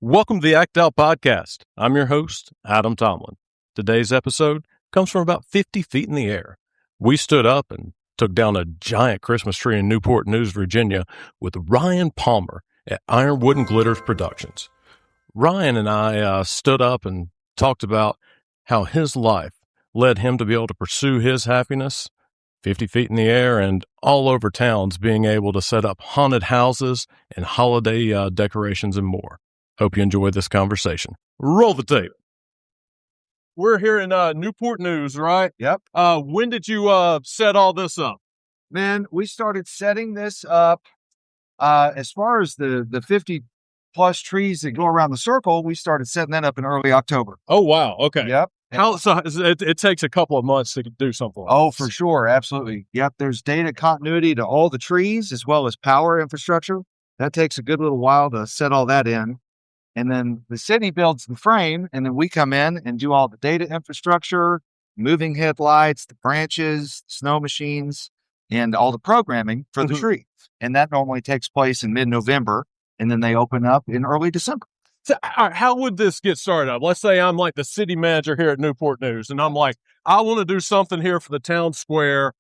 Welcome to the Act Out Podcast. I'm your host, Adam Tomlin. Today's episode comes from about 50 feet in the air. We stood up and took down a giant Christmas tree in Newport News, Virginia with Ryan Palmer at Ironwood and Glitters Productions. Ryan and I stood up and talked about how his life led him to be able to pursue his happiness 50 feet in the air and all over towns, being able to set up haunted houses and holiday decorations and more. Hope you enjoy this conversation. Roll the tape. We're here in Newport News, right? Yep. When did you set all this up? Man, we started setting this up as far as the 50 plus trees that go around the circle. We started setting that up in early October. Oh, wow. Okay. Yep. So it takes a couple of months to do something like Oh, this. for sure. Absolutely. Yep. There's data continuity to all the trees as well as power infrastructure. That takes a good little while to set all that in. And then the city builds the frame, and then we come in and do all the data infrastructure, moving headlights, the branches, snow machines, and all the programming for the tree. And that normally takes place in mid-November, and then they open up in early December. So, how would this get started up? Let's say I'm like the city manager here at Newport News, and I'm like, I want to do something here for the town square.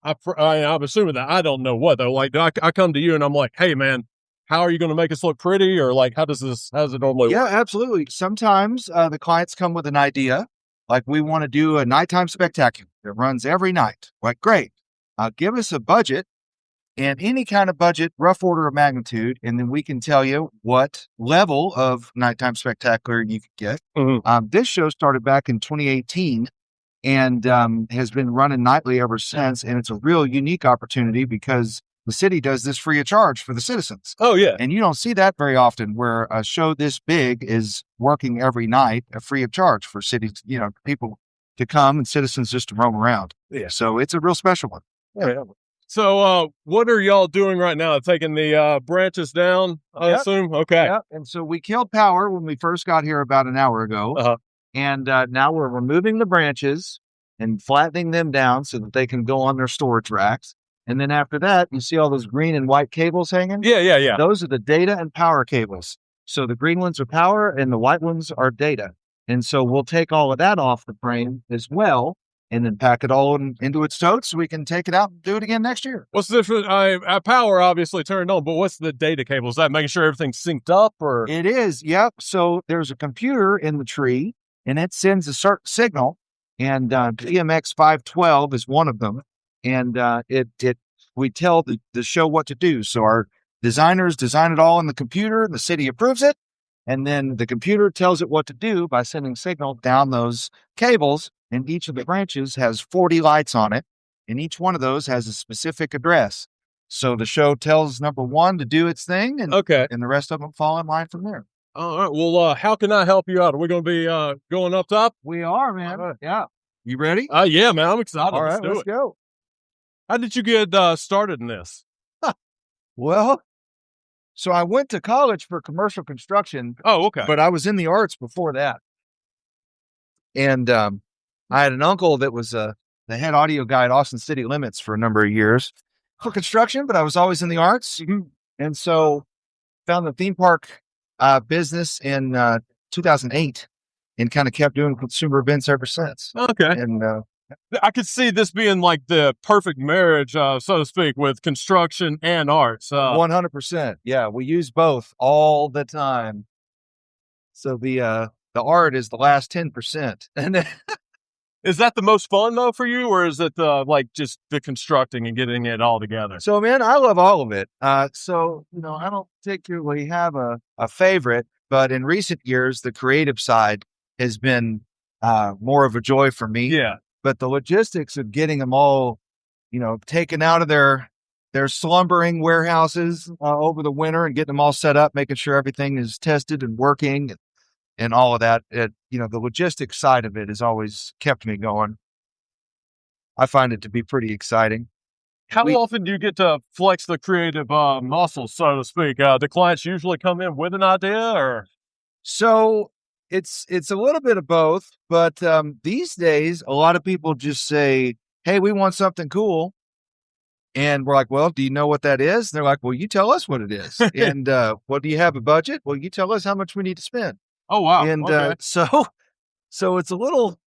I'm assuming that I don't know what, though. Like, I come to you, and I'm like, hey, man, how are you going to make us look pretty? Or like, how does it normally Yeah, work? absolutely. Sometimes the clients come with an idea, like we want to do a nighttime spectacular that runs every night. Like, great, give us a budget and any kind of budget, rough order of magnitude, and then we can tell you what level of nighttime spectacular you could get. This show started back in 2018 and has been running nightly ever since. And it's a real unique opportunity because the city does this free of charge for the citizens. Oh, yeah. And you don't see that very often where a show this big is working every night free of charge for cities, people to come and citizens just to roam around. Yeah. So it's a real special one. Yeah. So what are y'all doing right now? Taking the branches down, I Yep. assume? Okay. Yeah. And so we killed power when we first got here about an hour ago. Uh-huh. And now we're removing the branches and flattening them down so that they can go on their storage racks. And then after that, you see all those green and white cables hanging? Yeah. Those are the data and power cables. So the green ones are power and the white ones are data. And so we'll take all of that off the frame as well and then pack it all into its totes so we can take it out and do it again next year. What's the difference? Power obviously turned on, but what's the data cable? Is that making sure everything's synced up or? It is, yep. So there's a computer in the tree and it sends a certain signal, and DMX 512 is one of them. And we tell the show what to do. So our designers design it all in the computer, and the city approves it. And then the computer tells it what to do by sending signal down those cables. And each of the branches has 40 lights on it. And each one of those has a specific address. So the show tells number one to do its thing, and Okay. and the rest of them fall in line from there. All right. Well, how can I help you out? Are we going to be going up top? We are, man. All right. Yeah. You ready? Yeah, man. I'm excited. All right, Let's do let's it. go. How did you get started in this? Well, so I went to college for commercial construction, Oh, okay. but I was in the arts before that. And I had an uncle that was the head audio guy at Austin City Limits for a number of years for construction, but I was always in the arts. And so found the theme park business in 2008 and kind of kept doing consumer events ever since. Okay. And I could see this being like the perfect marriage, so to speak, with construction and arts. 100%. Yeah, we use both all the time. So the art is the last 10%. And Is that the most fun though for you, or is it like just the constructing and getting it all together? so, man, I love all of it. So, I don't particularly have a favorite, but in recent years, the creative side has been more of a joy for me. Yeah. But the logistics of getting them all, taken out of their slumbering warehouses over the winter and getting them all set up, making sure everything is tested and working and all of that. The logistics side of it has always kept me going. I find it to be pretty exciting. How often do you get to flex the creative muscles, so to speak? Do clients usually come in with an idea, or? So it's a little bit of both, but these days, a lot of people just say, hey, we want something cool. And we're like, well, do you know what that is? And they're like, well, you tell us what it is. And well, do you have a budget? Well, you tell us how much we need to spend. Oh, wow. And Okay. so it's a little,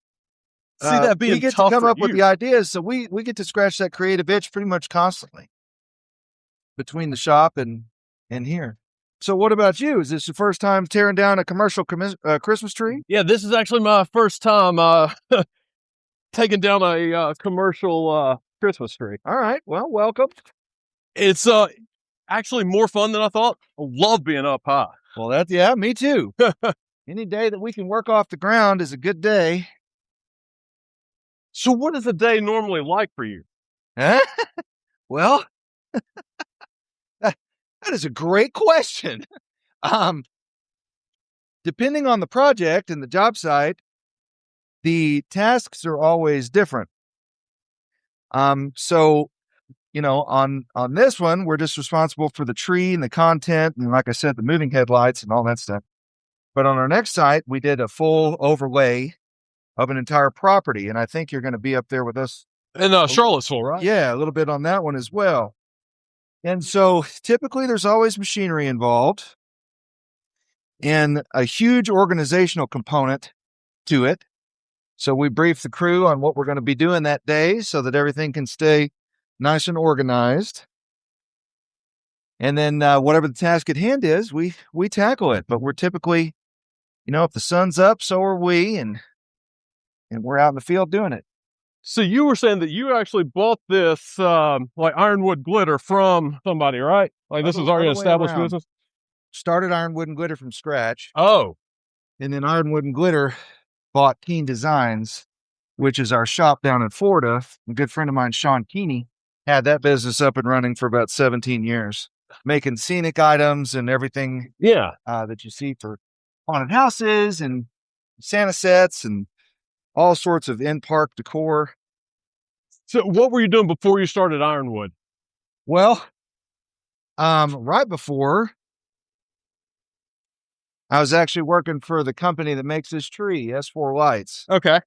See, that being we get to tough come for up with you. the ideas. So we get to scratch that creative itch pretty much constantly between the shop and here. So what about you? Is this your first time tearing down a commercial Christmas tree? Yeah, this is actually my first time taking down a commercial Christmas tree. All right. Well, welcome. It's actually more fun than I thought. I love being up high. Well, yeah, me too. Any day that we can work off the ground is a good day. So what is a day normally like for you? Huh? Well, that is a great question. Depending on the project and the job site, the tasks are always different. So, on this one, we're just responsible for the tree and the content, and like I said, the moving headlights and all that stuff. But on our next site, we did a full overlay of an entire property, and I think you're going to be up there with us. In Charlottesville, right? Yeah, a little bit on that one as well. And so typically there's always machinery involved and a huge organizational component to it. So we brief the crew on what we're going to be doing that day so that everything can stay nice and organized. And then whatever the task at hand is, we tackle it. But we're typically, if the sun's up, so are we, and we're out in the field doing it. So you were saying that you actually bought this like ironwood glitter from somebody, right? Like this is already an established business? Started Ironwood and Glitter from scratch. Oh. And then Ironwood and Glitter bought Keen Designs, which is our shop down in Florida. A good friend of mine, Sean Keeney, had that business up and running for about 17 years, making scenic items and everything that you see for haunted houses and Santa sets and all sorts of in-park decor. So what were you doing before you started Ironwood? Well, right before, I was actually working for the company that makes this tree, S4 Lights. Okay.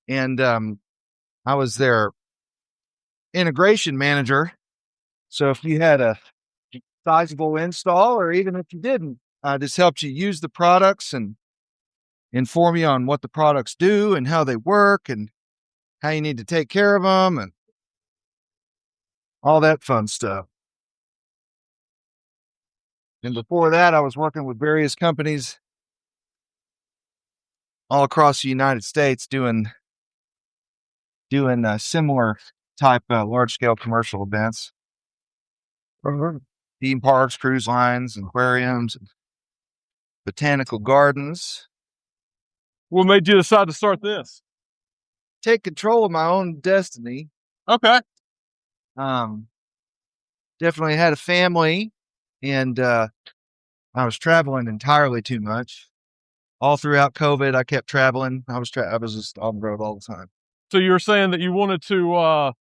And I was their integration manager. So if you had a sizable install, or even if you didn't, I just helped you use the products and inform you on what the products do and how they work and how you need to take care of them and all that fun stuff. And before that, I was working with various companies all across the United States doing similar type large-scale commercial events. Theme parks, cruise lines, aquariums, and botanical gardens. What made you decide to start this? Take control of my own destiny. Okay. Definitely had a family, and I was traveling entirely too much. All throughout COVID, I kept traveling. I was just on the road all the time. So you were saying that you wanted to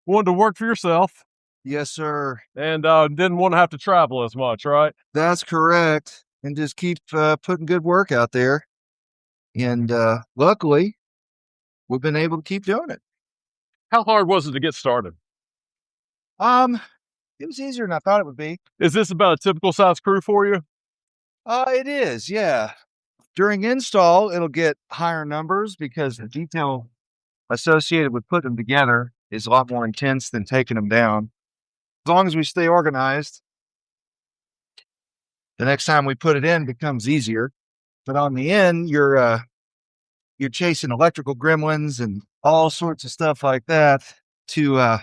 work for yourself. Yes, sir. And didn't want to have to travel as much, right? That's correct. And just keep putting good work out there. And luckily, we've been able to keep doing it. How hard was it to get started? It was easier than I thought it would be. Is this about a typical size crew for you? It is, yeah. During install, it'll get higher numbers because the detail associated with putting them together is a lot more intense than taking them down. As long as we stay organized, the next time we put it in becomes easier. But on the end, you're chasing electrical gremlins and all sorts of stuff like that to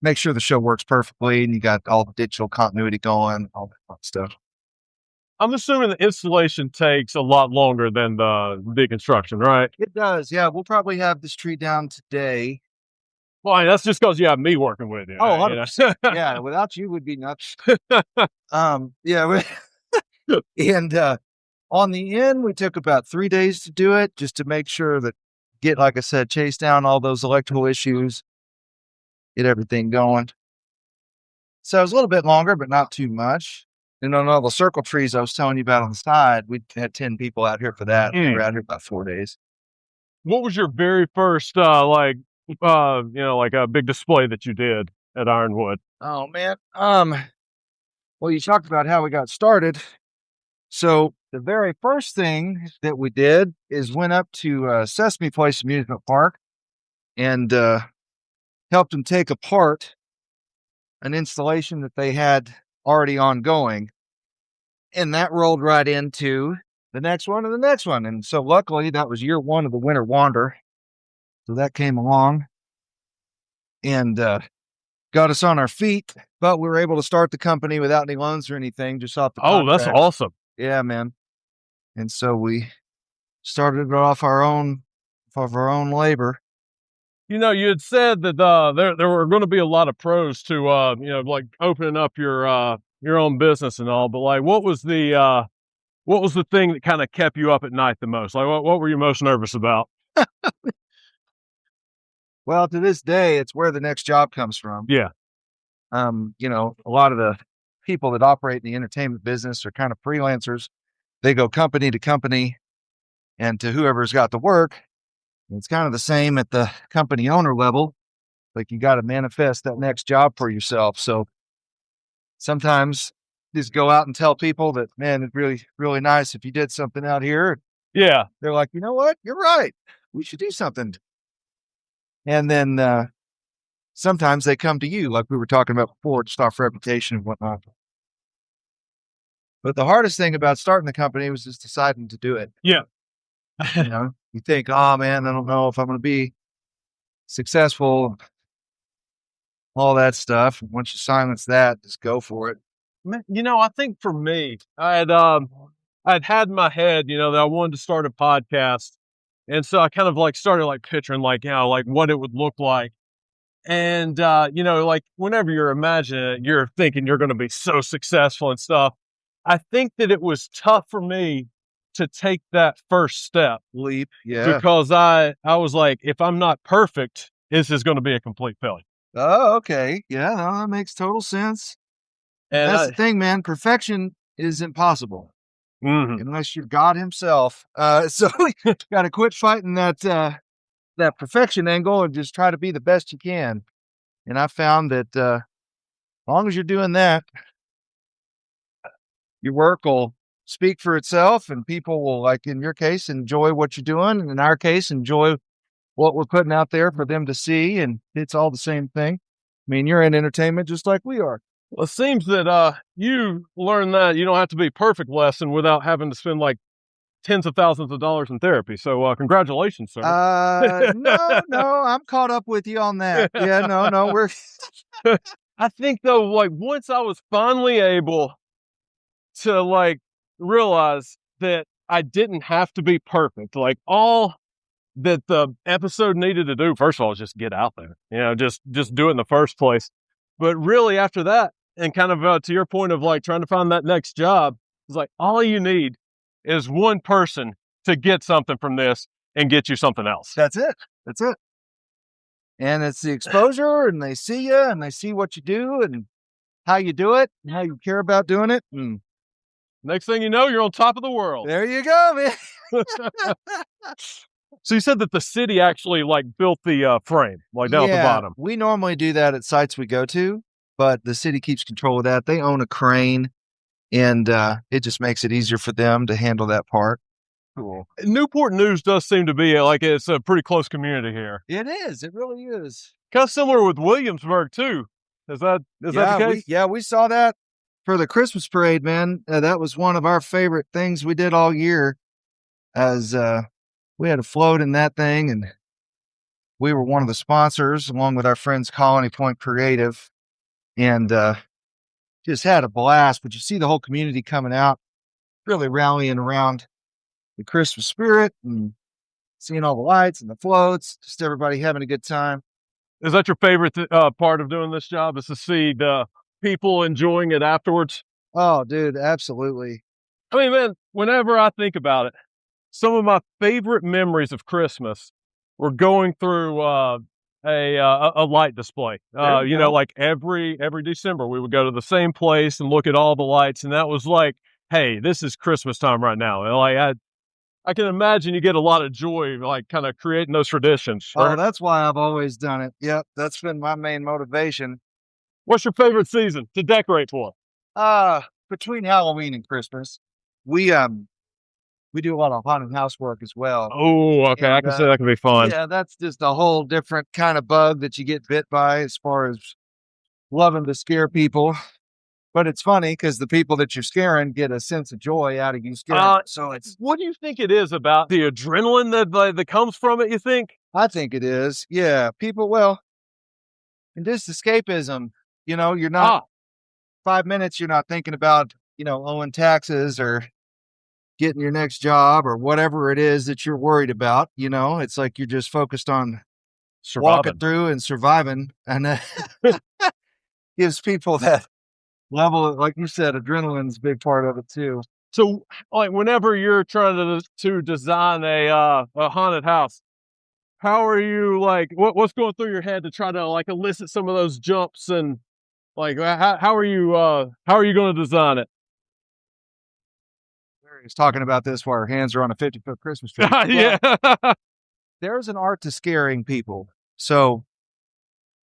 make sure the show works perfectly, and you got all the digital continuity going, all that fun stuff. I'm assuming the installation takes a lot longer than the big construction, right? It does, yeah. We'll probably have this tree down today. Well, that's just because you have me working with you. Oh, 100%. Yeah, without you would be nuts. Yeah. And on the end, we took about 3 days to do it, just to make sure that like I said, chase down all those electrical issues, get everything going. So it was a little bit longer, but not too much. And on all the circle trees I was telling you about on the side, we had 10 people out here for that. We were out here about 4 days. What was your very first, like a big display that you did? at Ironwood? Oh man. Well, you talked about how we got started. So the very first thing that we did is went up to Sesame Place Amusement Park and helped them take apart an installation that they had already ongoing. And that rolled right into the next one and the next one. And so luckily that was year one of the Winter Wander. So that came along and got us on our feet, but we were able to start the company without any loans or anything, just off the Oh, that's contract. awesome. Yeah, man. And so we started it off of our own labor. You know, you had said that there were going to be a lot of pros to like opening up your own business and all, but like what was the thing that kind of kept you up at night the most? Like what were you most nervous about? Well, to this day, it's where the next job comes from. Yeah. A lot of the people that operate in the entertainment business are kind of freelancers. They go company to company and to whoever's got the work. It's kind of the same at the company owner level. Like you got to manifest that next job for yourself. So sometimes just go out and tell people that, man, it's really, really nice if you did something out here. Yeah. They're like, you know what? You're right. We should do something. And then sometimes they come to you, like we were talking about before, just off reputation and whatnot. But the hardest thing about starting the company was just deciding to do it. Yeah. You think, oh man, I don't know if I'm going to be successful, all that stuff. And once you silence that, just go for it. I think for me, I'd had in my head, that I wanted to start a podcast. And so I kind of like started like picturing like what it would look like. And, like whenever you're imagining it, you're thinking you're going to be so successful and stuff. I think that it was tough for me to take that first step. Leap. Yeah. Because I was like, if I'm not perfect, this is going to be a complete failure. Oh, okay. Yeah, no, that makes total sense. And that's the thing, man. Perfection is impossible unless you're God himself. So you got to quit fighting that perfection angle and just try to be the best you can. And I found that as long as you're doing that, your work will speak for itself and people will, like in your case, enjoy what you're doing. And in our case, enjoy what we're putting out there for them to see. And it's all the same thing. I mean, you're in entertainment just like we are. Well, it seems that you learned that you don't have to be perfect lesson without having to spend like tens of thousands of dollars in therapy. So congratulations, sir. No, I'm caught up with you on that. Yeah, no, we're. I think though, like once I was finally able to like realize that I didn't have to be perfect, like all that the episode needed to do, first of all, is just get out there, just do it in the first place. But really after that, and kind of to your point of like trying to find that next job, it's like all you need is one person to get something from this and get you something else. That's it. And it's the exposure, and they see you, and they see what you do, and how you do it, and how you care about doing it. And next thing you know, you're on top of the world. There you go, man. So you said that the city actually like built the frame, like down at the bottom. We normally do that at sites we go to, but the city keeps control of that. They own a crane, and it just makes it easier for them to handle that part. Cool. Newport News does seem to be like it's a pretty close community here. It is. It really is. Kind of similar with Williamsburg too. Is that the case? We saw that for the Christmas parade, man. That was one of our favorite things we did all year, as we had a float in that thing, and we were one of the sponsors along with our friends Colony Point Creative, and just had a blast. But you see the whole community coming out, really rallying around the Christmas spirit and seeing all the lights and the floats, just everybody having a good time. Is that your favorite part of doing this job, is to see the people enjoying it afterwards? Oh, dude, absolutely. I mean, man, whenever I think about it, some of my favorite memories of Christmas were going through a light display. Like every December we would go to the same place and look at all the lights, and that was like, hey, this is Christmas time right now. And like I can imagine you get a lot of joy, like kind of creating those traditions. Right? Oh, that's why I've always done it. Yep. That's been my main motivation. What's your favorite season to decorate for? Between Halloween and Christmas, we do a lot of haunted house work as well. Oh, okay. I And, can see that can be fun. Yeah, that's just a whole different kind of bug that you get bit by as far as loving to scare people. But it's funny because the people that you're scaring get a sense of joy out of you scaring. So it's, What do you think it is about the adrenaline that comes from it, you think? I think it is. Yeah. People, well, and just escapism, you're not 5 minutes, you're not thinking about, owing taxes or getting your next job or whatever it is that you're worried about. It's like you're just focused on walking through and surviving. And gives people that level, like you said, adrenaline's a big part of it too. So, like, whenever you're trying to design a haunted house, how are you like? What's going through your head to try to like elicit some of those jumps and like how are you going to design it? He's talking about this while our hands are on a 50-foot Christmas tree. Yeah. There's an art to scaring people. So,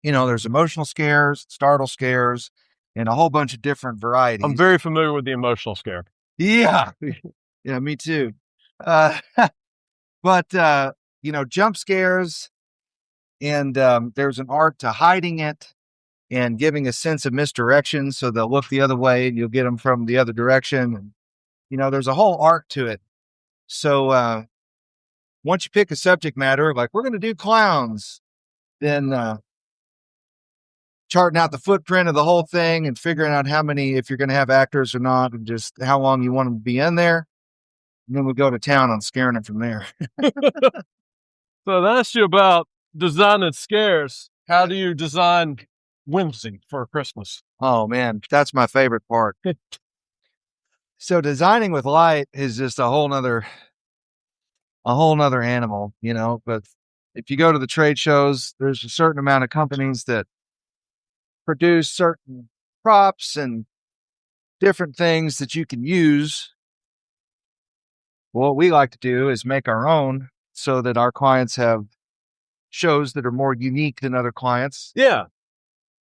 there's emotional scares, startle scares, and a whole bunch of different varieties. I'm very familiar with the emotional scare. Yeah. Yeah, me too. But, jump scares, and there's an art to hiding it and giving a sense of misdirection. So they'll look the other way and you'll get them from the other direction. And, there's a whole art to it. So once you pick a subject matter, like we're going to do clowns, then charting out the footprint of the whole thing and figuring out how many, if you're going to have actors or not, and just how long you want them to be in there. And then we go to town on scaring them from there. So that's you about designing scares. How do you design whimsy for Christmas? Oh man, that's my favorite part. So designing with light is just a whole nother animal, but if you go to the trade shows, there's a certain amount of companies that produce certain props and different things that you can use. What we like to do is make our own so that our clients have shows that are more unique than other clients. Yeah.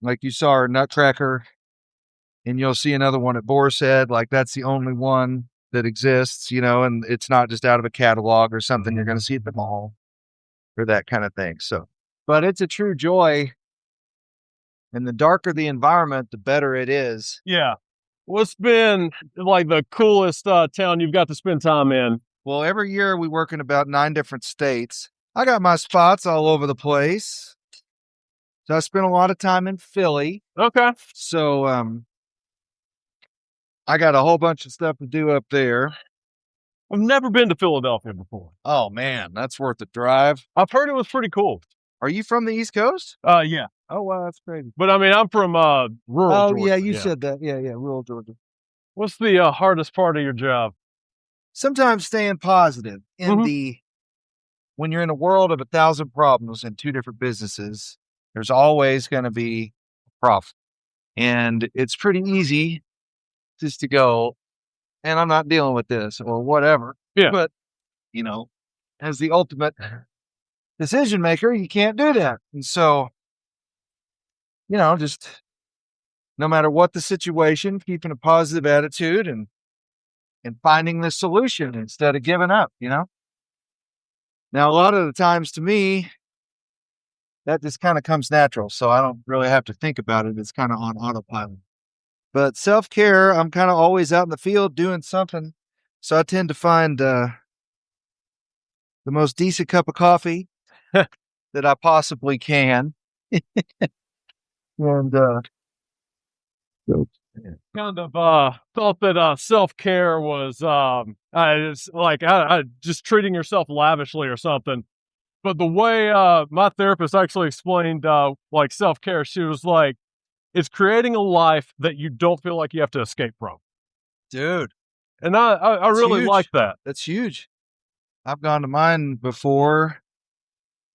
Like you saw our Nutcracker, and you'll see another one at Boar's Head. Like that's the only one that exists, and it's not just out of a catalog or something you're going to see at the mall or that kind of thing. So, but it's a true joy. And the darker the environment, the better it is. Yeah. What's been like the coolest town you've got to spend time in? Well, every year we work in about 9 different states. I got my spots all over the place. So I spent a lot of time in Philly. Okay. So I got a whole bunch of stuff to do up there. I've never been to Philadelphia before. Oh man, that's worth the drive. I've heard it was pretty cool. Are you from the East Coast? Yeah. Oh wow, that's crazy. But I mean, I'm from rural Georgia. Yeah, you said that. Yeah, rural Georgia. What's the hardest part of your job? Sometimes staying positive when you're in a world of 1,000 problems in 2 different businesses, there's always going to be a problem. And it's pretty easy just to go, and I'm not dealing with this or whatever. Yeah. But, as the ultimate decision maker, you can't do that. And so, just no matter what the situation, keeping a positive attitude and finding the solution instead of giving up, Now, a lot of the times to me, that just kind of comes natural. So I don't really have to think about it. It's kind of on autopilot. But self-care, I'm kind of always out in the field doing something. So I tend to find the most decent cup of coffee that I possibly can. And kind of thought that self-care was just treating yourself lavishly or something. But the way my therapist actually explained like self-care, she was like, it's creating a life that you don't feel like you have to escape from. Dude. And I really like that. That's huge. I've gone to mine before,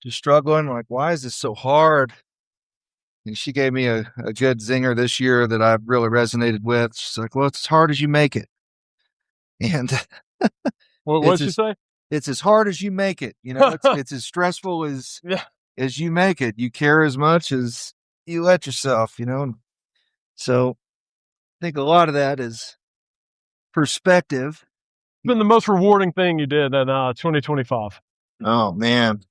just struggling, like, why is this so hard? And she gave me a good zinger this year that I really resonated with. She's like, well, it's as hard as you make it. And what did she say? It's as hard as you make it. It's as stressful as you make it. You care as much as you let yourself, So I think a lot of that is perspective. It's been the most rewarding thing you did in 2025. Oh, man.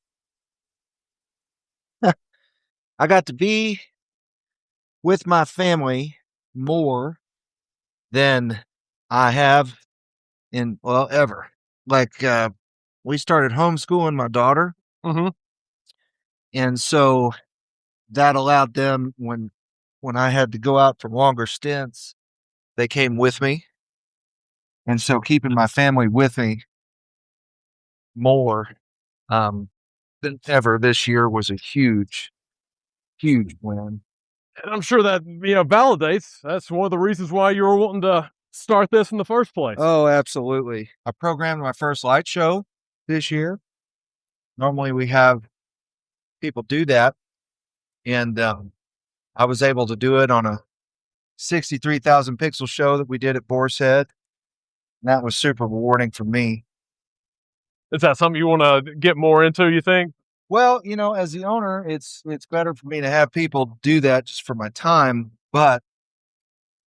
I got to be with my family more than I have ever. Like, we started homeschooling my daughter. Mm-hmm. And so that allowed them when I had to go out for longer stints, they came with me. And so keeping my family with me more than ever this year was a huge, huge win. And I'm sure that, validates. That's one of the reasons why you were wanting to start this in the first place. Oh, absolutely. I programmed my first light show this year. Normally we have people do that. And I was able to do it on a 63,000 pixel show that we did at Boar's Head. And that was super rewarding for me. Is that something you want to get more into, you think? Well, as the owner, it's better for me to have people do that just for my time, but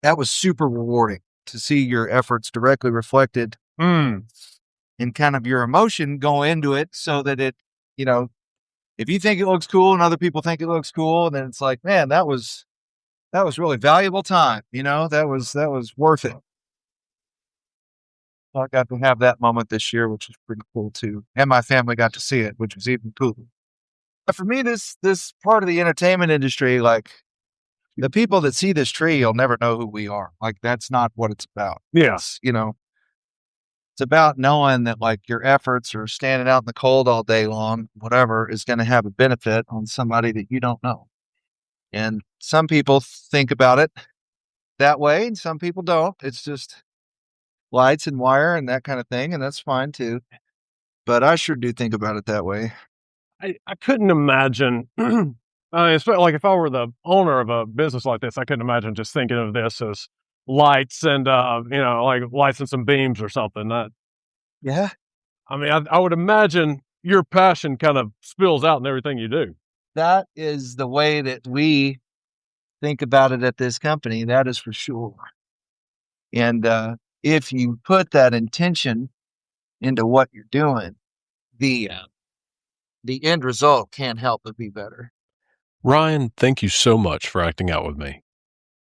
that was super rewarding to see your efforts directly reflected in kind of your emotion go into it so that it, if you think it looks cool and other people think it looks cool, then it's like, man, that was really valuable time. That was worth it. So I got to have that moment this year, which was pretty cool too. And my family got to see it, which was even cooler. But for me, this part of the entertainment industry, like the people that see this tree, you'll never know who we are. Like that's not what it's about. Yeah. It's about knowing that like your efforts or standing out in the cold all day long, whatever, is going to have a benefit on somebody that you don't know. And some people think about it that way and some people don't. It's just lights and wire and that kind of thing. And that's fine too. But I sure do think about it that way. I couldn't imagine, especially like if I were the owner of a business like this, I couldn't imagine just thinking of this as lights and, like lights and some beams or something. Yeah. I mean, I would imagine your passion kind of spills out in everything you do. That is the way that we think about it at this company. That is for sure. And if you put that intention into what you're doing, the end result can't help but be better. Ryan, thank you so much for acting out with me.